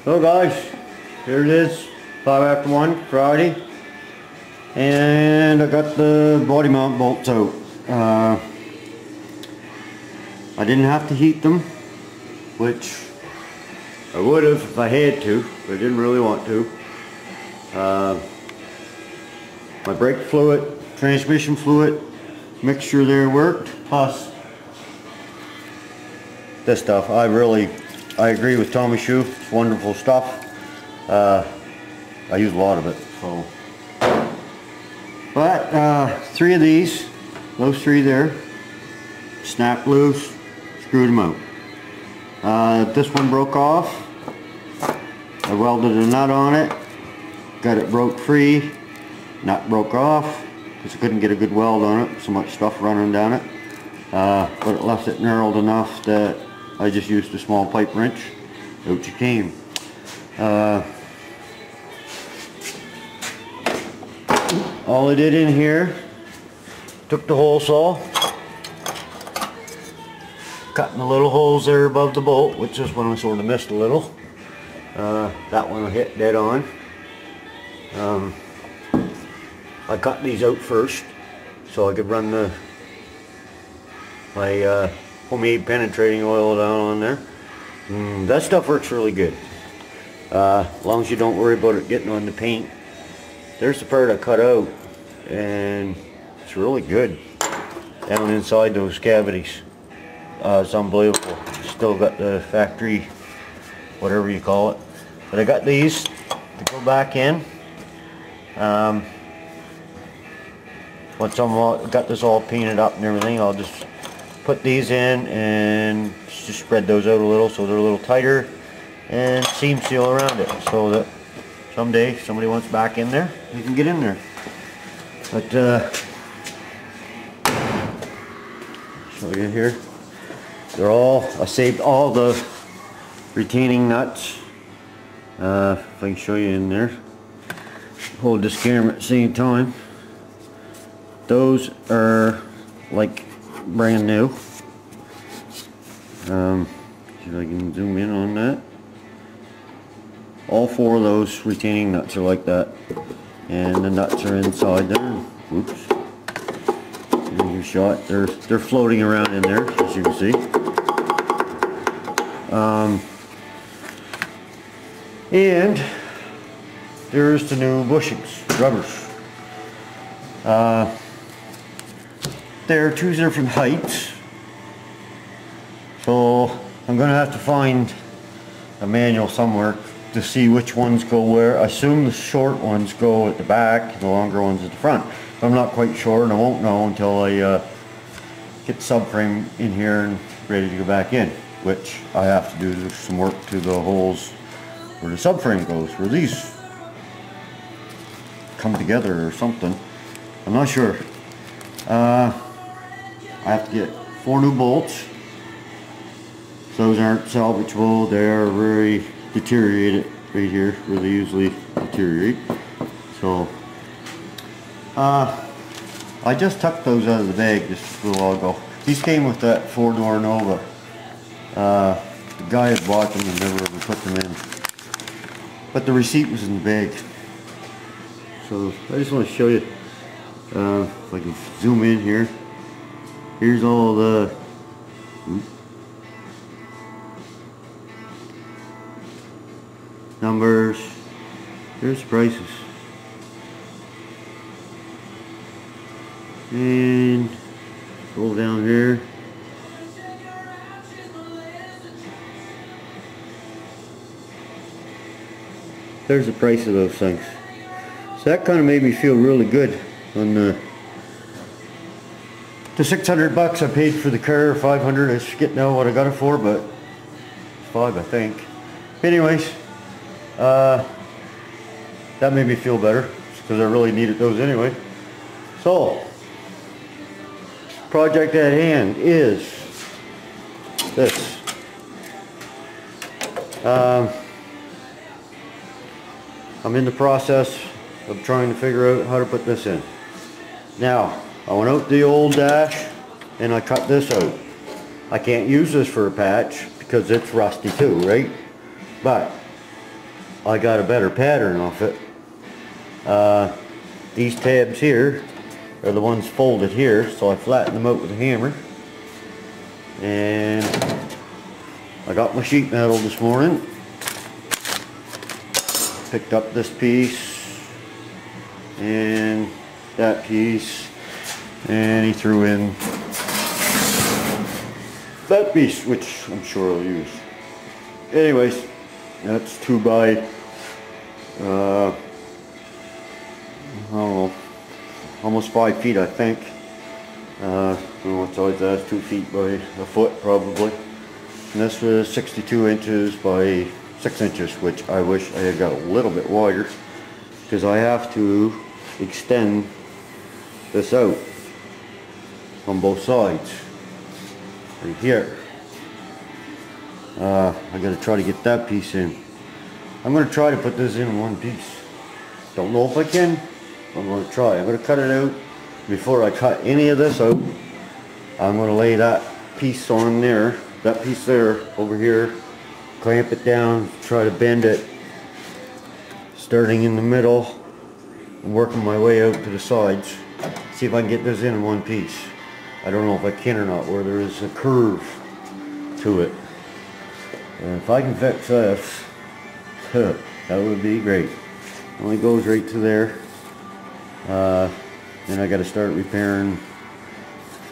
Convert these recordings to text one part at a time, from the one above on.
So guys, here it is, 1 Friday, and I got the body mount bolts out. I didn't have to heat them, which I would have if I had to, but I didn't really want to. My brake fluid, transmission fluid mixture there worked, plus this stuff. I agree with Tommy Shoe. It's wonderful stuff. I use a lot of it. So, but 3 of these, those 3 there, snapped loose, screwed them out. This one broke off. I welded a nut on it, got it broke free. Nut broke off because I couldn't get a good weld on it. So much stuff running down it. But it left it knurled enough that I just used a small pipe wrench. Out you came. All I did in here, took the hole saw, cutting the little holes there above the bolt, which is when I sort of missed a little. That one will hit dead on. I cut these out first so I could run my homemade penetrating oil down on there. That stuff works really good. As long as you don't worry about it getting on the paint. There's the part I cut out, and it's really good down inside those cavities. It's unbelievable. Still got the factory, whatever you call it. But I got these to go back in. Once I've got this all painted up and everything, I'll just put these in and just spread those out a little so they're a little tighter and seam seal around it so that someday if somebody wants back in there, you can get in there. But show you here, I saved all the retaining nuts. If I can show you in there, hold this camera at the same time. Those are like brand new. See if I can zoom in on that. All 4 of those retaining nuts are like that, and the nuts are inside there. Oops. Here's your shot. They're floating around in there, as you can see. And there's the new bushings, rubbers. They're 2 different heights, so I'm going to have to find a manual somewhere to see which ones go where. I assume the short ones go at the back and the longer ones at the front. But I'm not quite sure, and I won't know until I get the subframe in here and ready to go back in, which I have to do some work to the holes where the subframe goes, where these come together or something. I'm not sure. I have to get 4 new bolts. Those aren't salvageable. They are very deteriorated right here where they usually deteriorate. So I just tucked those out of the bag just a little while ago. These came with that 4-door Nova. The guy had bought them and never ever put them in. But the receipt was in the bag. So I just want to show you, if I can zoom in here. Here's all the numbers. Here's the prices. And scroll down here. There's the price of those things. So that kind of made me feel really good on the $600 I paid for the car. 500, I forget now what I got it for, but 5 I think. Anyways, that made me feel better because I really needed those anyway. So, project at hand is this. I'm in the process of trying to figure out how to put this in. Now, I went out the old dash and I cut this out. I can't use this for a patch because it's rusty too, right? But I got a better pattern off it. These tabs here are the ones folded here, so I flattened them out with a hammer. And I got my sheet metal this morning. Picked up this piece and that piece, and he threw in that piece, which I'm sure I'll use. Anyways, that's 2 by I don't know, almost 5 feet, I think. I don't know what size that is, 2 feet by a foot probably. And this was 62 inches by 6 inches, which I wish I had got a little bit wider, because I have to extend this out on both sides right here. I gotta try to get that piece in. I'm gonna try to put this in one piece. Don't know if I can. I'm gonna try. I'm gonna cut it out. Before I cut any of this out, I'm gonna lay that piece on there, that piece there over here, clamp it down, try to bend it, starting in the middle and working my way out to the sides. See if I can get this in one piece. I don't know if I can or not, where there is a curve to it. And if I can fix this, that would be great. Only goes right to there. Then I got to start repairing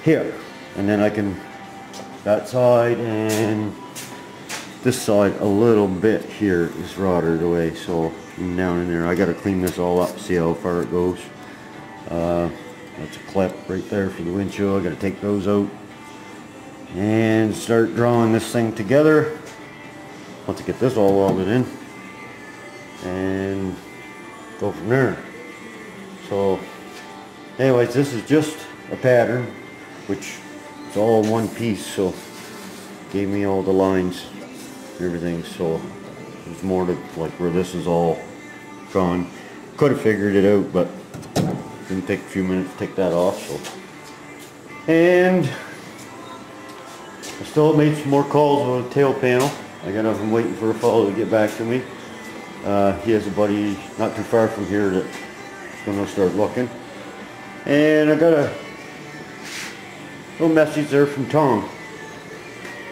here, and then I can that side and this side a little bit here is rotted away, so I'm down in there. I got to clean this all up, see how far it goes. That's a clip right there for the windshield. I got to take those out and start drawing this thing together. Once I get this all welded in, and go from there. So anyways, this is just a pattern, which is all in one piece, so gave me all the lines and everything, so there's more to like where this is all drawn. Could have figured it out, but it didn't take a few minutes to take that off. So, and I still made some more calls on the tail panel. I'm waiting for a fellow to get back to me. He has a buddy not too far from here that's going to start looking. And I got a little message there from Tom.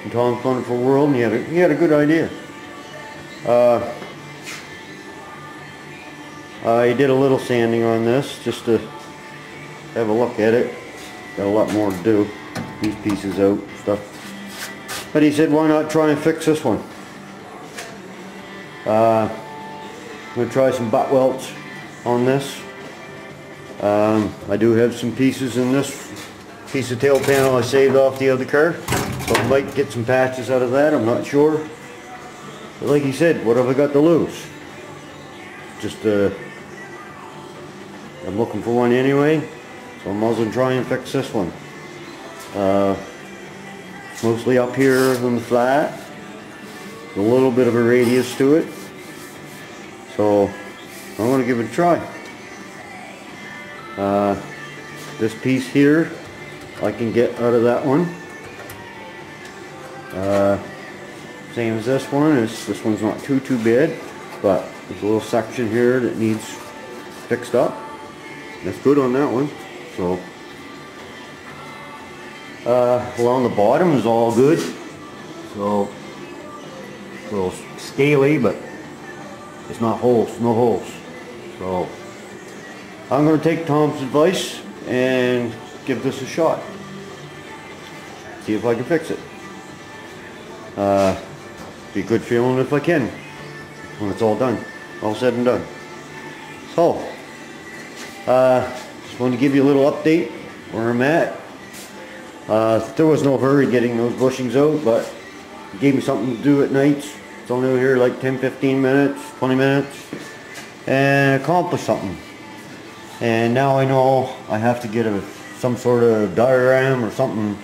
From Tom's Wonderful World, and he had a good idea. I did a little sanding on this just to have a look at it. Got a lot more to do. These pieces out, stuff. But he said, why not try and fix this one? I'm going to try some butt welts on this. I do have some pieces in this piece of tail panel I saved off the other car, so I might get some patches out of that, I'm not sure. But like he said, what have I got to lose? Just I'm looking for one anyway, so I might as well try and fix this one. Mostly up here on the flat, a little bit of a radius to it, so I'm going to give it a try. This piece here I can get out of that one, same as this one. This one's not too bad, but there's a little section here that needs fixed up. That's good on that one. So along the bottom is all good, so a little scaly, but it's not holes, no holes. So I'm going to take Tom's advice and give this a shot, see if I can fix it. Be a good feeling if I can when it's all done, all said and done. So just wanted to give you a little update where I'm at. There was no hurry getting those bushings out, but it gave me something to do at night. It's only over here like 10-15 minutes, 20 minutes, and accomplish something. And now I know I have to get some sort of diagram or something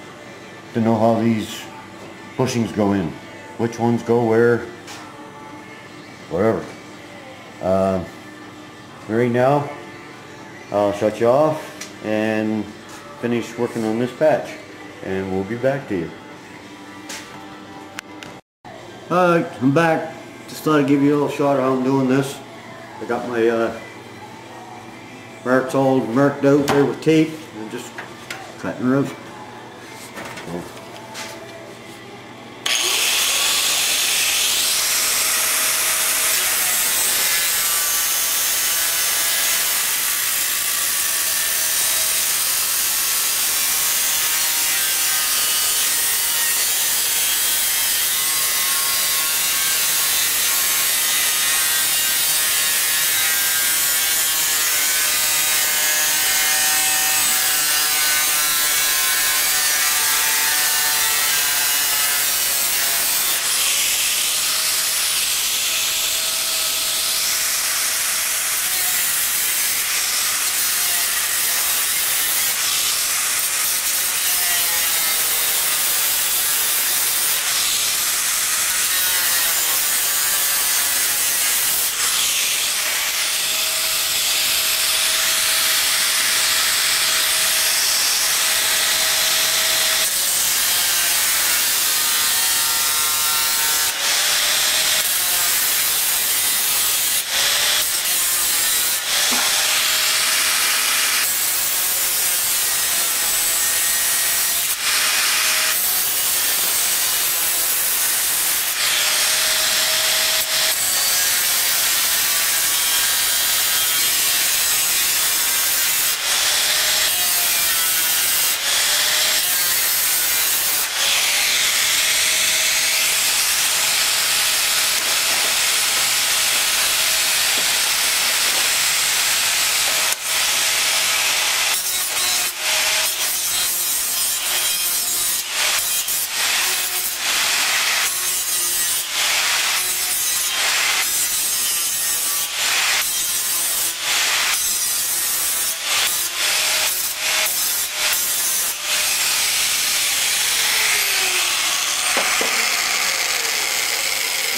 to know how these bushings go in, which ones go where, whatever. Right now I'll shut you off and finish working on this patch, and we'll be back to you. Alright, I'm back. just thought I'd give you a little shot of how I'm doing this. I got my marks all marked out there with tape and just cutting her out. So.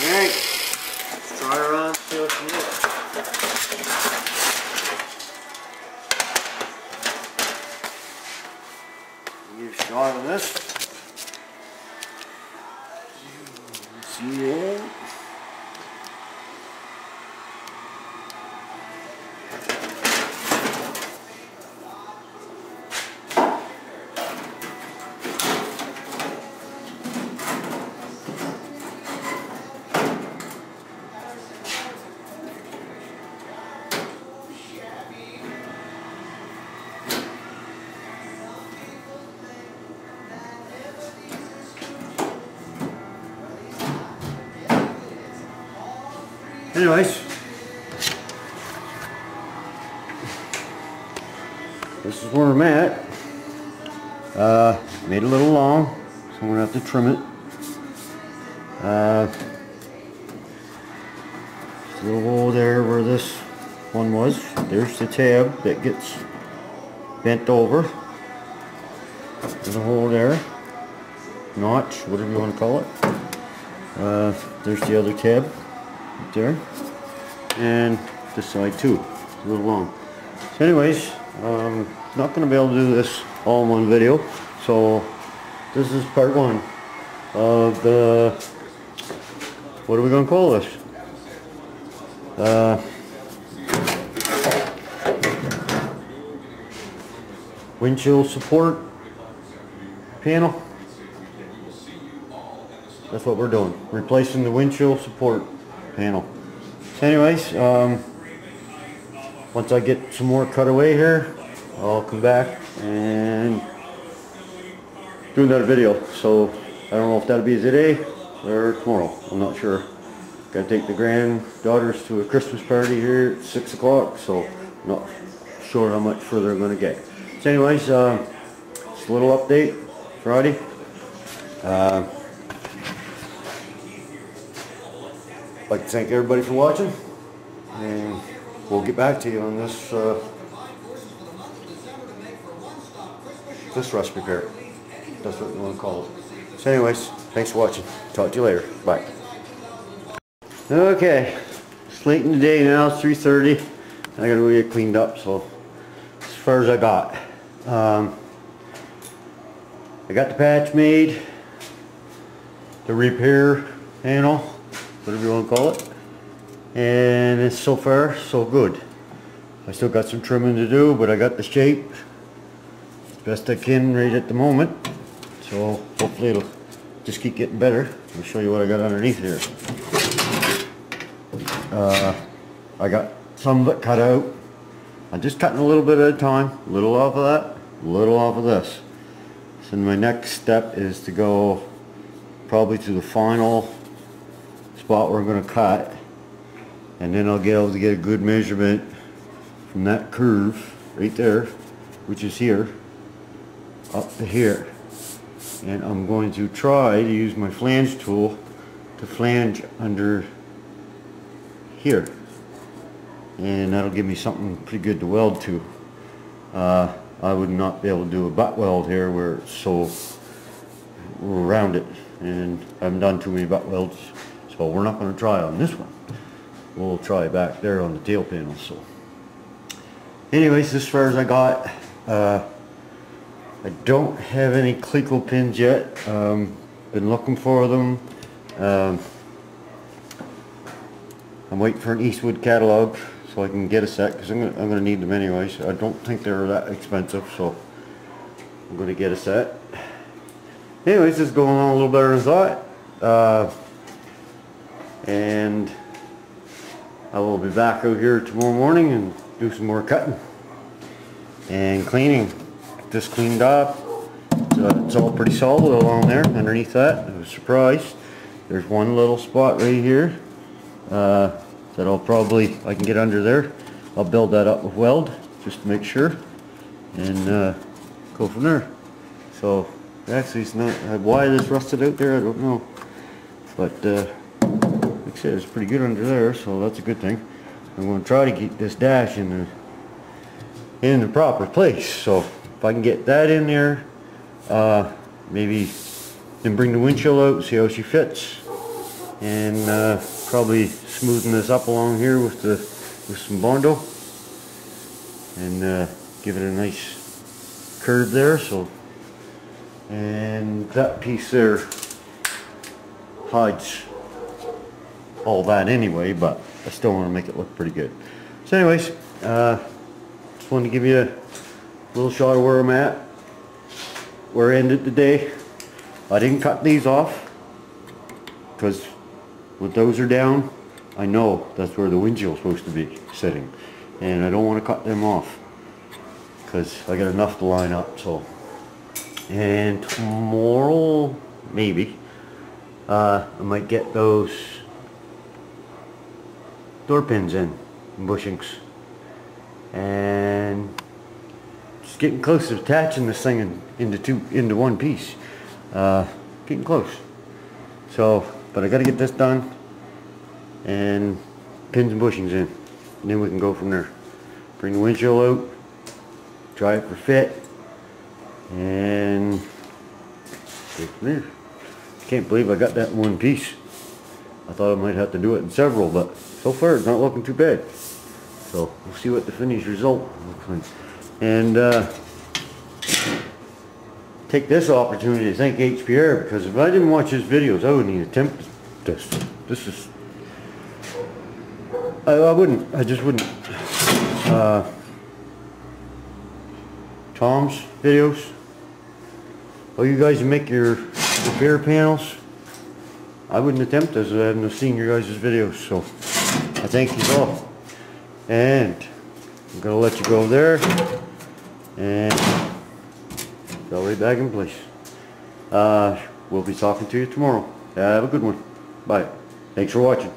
Alright, let's try her on, see what she looks. Give a shot of this. See it? Anyways, this is where I'm at. Made it a little long, so I'm going to have to trim it. This little hole there where this one was, there's the tab that gets bent over. There's a hole there, notch, whatever you want to call it. There's the other tab. Right there, and this side too, it's a little long. So anyways, not going to be able to do this all in one video, so this is part one of the, what are we going to call this? Windshield support panel. That's what we're doing, replacing the windshield support panel. So anyways, once I get some more cut away here, I'll come back and do another video. So I don't know if that'll be today or tomorrow. I'm not sure. Gotta take the granddaughters to a Christmas party here at 6 o'clock, so I'm not sure how much further I'm gonna get. So anyways, just a little update Friday. I'd like to thank everybody for watching, and we'll get back to you on this this rust repair. That's what we want to call it. So anyways, thanks for watching. Talk to you later. Bye. Okay, it's late in the day now. It's 3:30. I gotta go get cleaned up. So as far as I got, I got the patch made, the repair panel. whatever you want to call it. And it's so far so good. I still got some trimming to do, but I got the shape as best I can right at the moment. So hopefully it'll just keep getting better. I'll show you what I got underneath here. I got some of it cut out. I'm just cutting a little bit at a time, a little off of that, a little off of this. So my next step is to go probably to the final spot where I'm going to cut, and then I'll be able to get a good measurement from that curve right there, which is here, up to here. And I'm going to try to use my flange tool to flange under here, and that'll give me something pretty good to weld to. I would not be able to do a butt weld here where it's so rounded, and I haven't done too many butt welds, so we're not going to try on this one. We'll try back there on the tail panel. So anyways, as far as I got, I don't have any Cleco pins yet. Been looking for them. I'm waiting for an Eastwood catalog so I can get a set, because I'm gonna need them anyways. I don't think they're that expensive, so I'm gonna get a set. Anyways, this is going on a little better than I thought, and I will be back out here tomorrow morning and do some more cutting and cleaning. Get this cleaned up. It's all pretty solid along there underneath that. I was surprised. There's one little spot right here that I can get under there. I'll build that up with weld just to make sure, and go from there. So actually, it's not why this rusted out there, I don't know, but like I said, it's pretty good under there, so that's a good thing. I'm going to try to keep this dash in the proper place. So if I can get that in there, maybe then bring the windshield out, see how she fits, and probably smoothen this up along here with some Bondo, and give it a nice curve there. So, and that piece there hides all that anyway, but I still want to make it look pretty good. So anyways, just wanted to give you a little shot of where I'm at, where I ended the day. I didn't cut these off because when those are down, I know that's where the windshield's supposed to be sitting, and I don't want to cut them off because I got enough to line up. So, and tomorrow maybe I might get those door pins in bushings, and just getting close to attaching this thing into one piece. Getting close. So, but I got to get this done and pins and bushings in, and then we can go from there. Bring the windshield out, try it for fit, and go from there. Can't believe I got that in one piece. I thought I might have to do it in several, but so far it's not looking too bad. So we'll see what the finished result looks like. And take this opportunity to thank HPR, because if I didn't watch his videos, I wouldn't even attempt this. This is, I wouldn't, I just wouldn't. Tom's videos, oh, you guys make your repair panels, I wouldn't attempt this if I hadn't seen your guys' videos. So I thank you all, and I'm gonna let you go there, and go right back in place. We'll be talking to you tomorrow. Have a good one. Bye. Thanks for watching.